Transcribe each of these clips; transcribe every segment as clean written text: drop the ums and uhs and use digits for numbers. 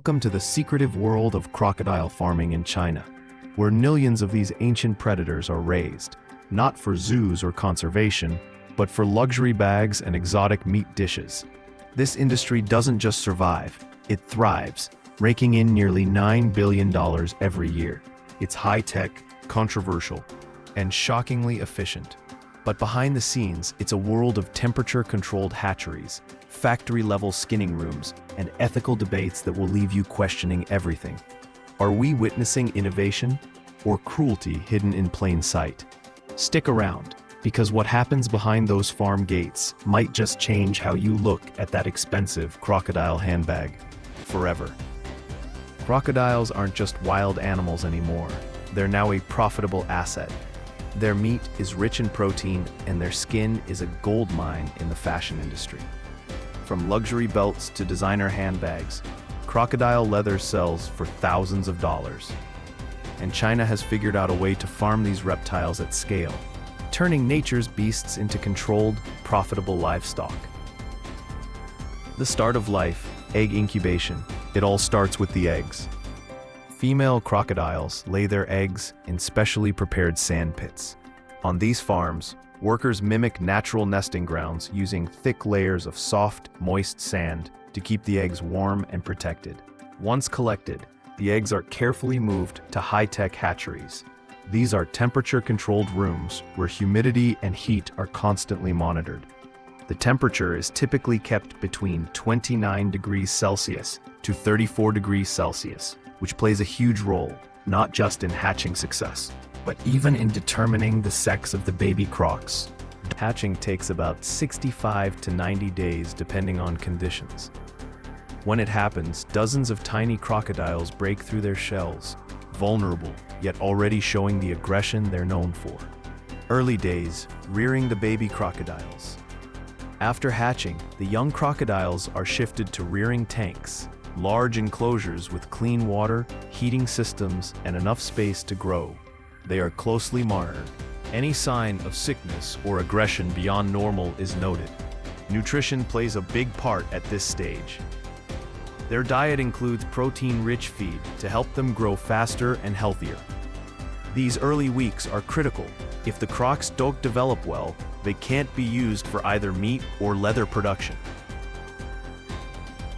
Welcome to the secretive world of crocodile farming in China, where millions of these ancient predators are raised, not for zoos or conservation, but for luxury bags and exotic meat dishes. This industry doesn't just survive, it thrives, raking in nearly $9 billion every year. It's high-tech, controversial, and shockingly efficient. But behind the scenes, it's a world of temperature-controlled hatcheries, factory-level skinning rooms, and ethical debates that will leave you questioning everything. Are we witnessing innovation or cruelty hidden in plain sight? Stick around, because what happens behind those farm gates might just change how you look at that expensive crocodile handbag forever. Crocodiles aren't just wild animals anymore. They're now a profitable asset. Their meat is rich in protein, and their skin is a gold mine in the fashion industry. From luxury belts to designer handbags, crocodile leather sells for thousands of dollars. And China has figured out a way to farm these reptiles at scale, turning nature's beasts into controlled, profitable livestock. The start of life, egg incubation. It all starts with the eggs. Female crocodiles lay their eggs in specially prepared sand pits. On these farms, workers mimic natural nesting grounds using thick layers of soft, moist sand to keep the eggs warm and protected. Once collected, the eggs are carefully moved to high-tech hatcheries. These are temperature-controlled rooms where humidity and heat are constantly monitored. The temperature is typically kept between 29 degrees Celsius to 34 degrees Celsius, which plays a huge role, not just in hatching success, but even in determining the sex of the baby crocs. Hatching takes about 65 to 90 days depending on conditions. When it happens, dozens of tiny crocodiles break through their shells, vulnerable, yet already showing the aggression they're known for. Early days, rearing the baby crocodiles. After hatching, the young crocodiles are shifted to rearing tanks, large enclosures with clean water, heating systems, and enough space to grow. They are closely monitored. Any sign of sickness or aggression beyond normal is noted. Nutrition plays a big part at this stage. Their diet includes protein-rich feed to help them grow faster and healthier. These early weeks are critical. If the crocs don't develop well, they can't be used for either meat or leather production.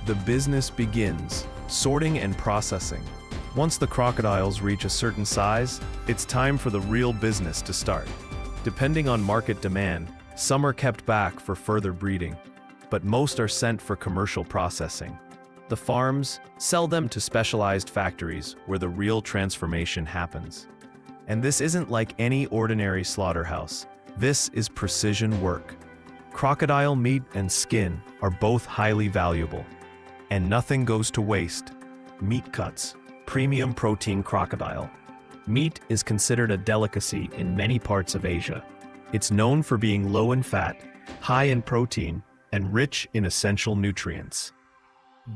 The business begins, sorting and processing. Once the crocodiles reach a certain size, it's time for the real business to start. Depending on market demand, some are kept back for further breeding, but most are sent for commercial processing. The farms sell them to specialized factories where the real transformation happens. And this isn't like any ordinary slaughterhouse. This is precision work. Crocodile meat and skin are both highly valuable. And nothing goes to waste. Meat cuts, premium protein crocodile. Meat is considered a delicacy in many parts of Asia. It's known for being low in fat, high in protein, and rich in essential nutrients.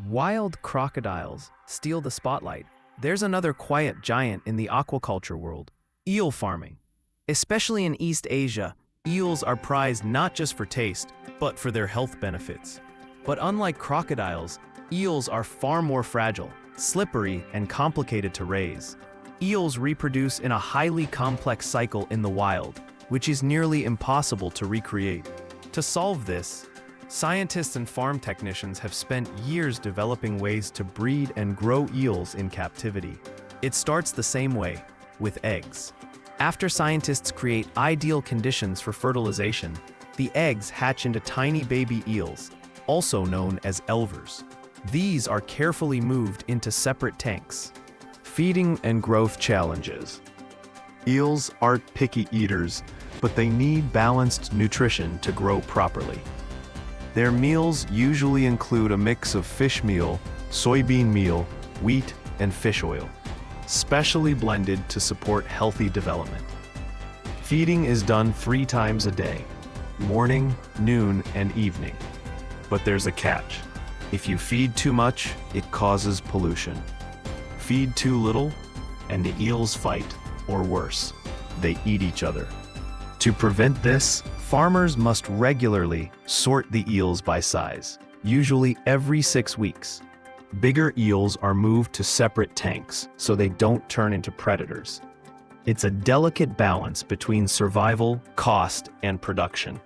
Wild crocodiles steal the spotlight. There's another quiet giant in the aquaculture world, eel farming. Especially in East Asia, eels are prized not just for taste, but for their health benefits. But unlike crocodiles, eels are far more fragile, slippery, and complicated to raise. Eels reproduce in a highly complex cycle in the wild, which is nearly impossible to recreate. To solve this, scientists and farm technicians have spent years developing ways to breed and grow eels in captivity. It starts the same way, with eggs. After scientists create ideal conditions for fertilization, the eggs hatch into tiny baby eels, also known as elvers. These are carefully moved into separate tanks. Feeding and growth challenges. Eels aren't picky eaters, but they need balanced nutrition to grow properly. Their meals usually include a mix of fish meal, soybean meal, wheat, and fish oil, specially blended to support healthy development. Feeding is done 3 times a day, morning, noon, and evening. But there's a catch. If you feed too much, it causes pollution. Feed too little, and the eels fight, or worse, they eat each other. To prevent this, farmers must regularly sort the eels by size, usually every 6 weeks. Bigger eels are moved to separate tanks so they don't turn into predators. It's a delicate balance between survival, cost, and production.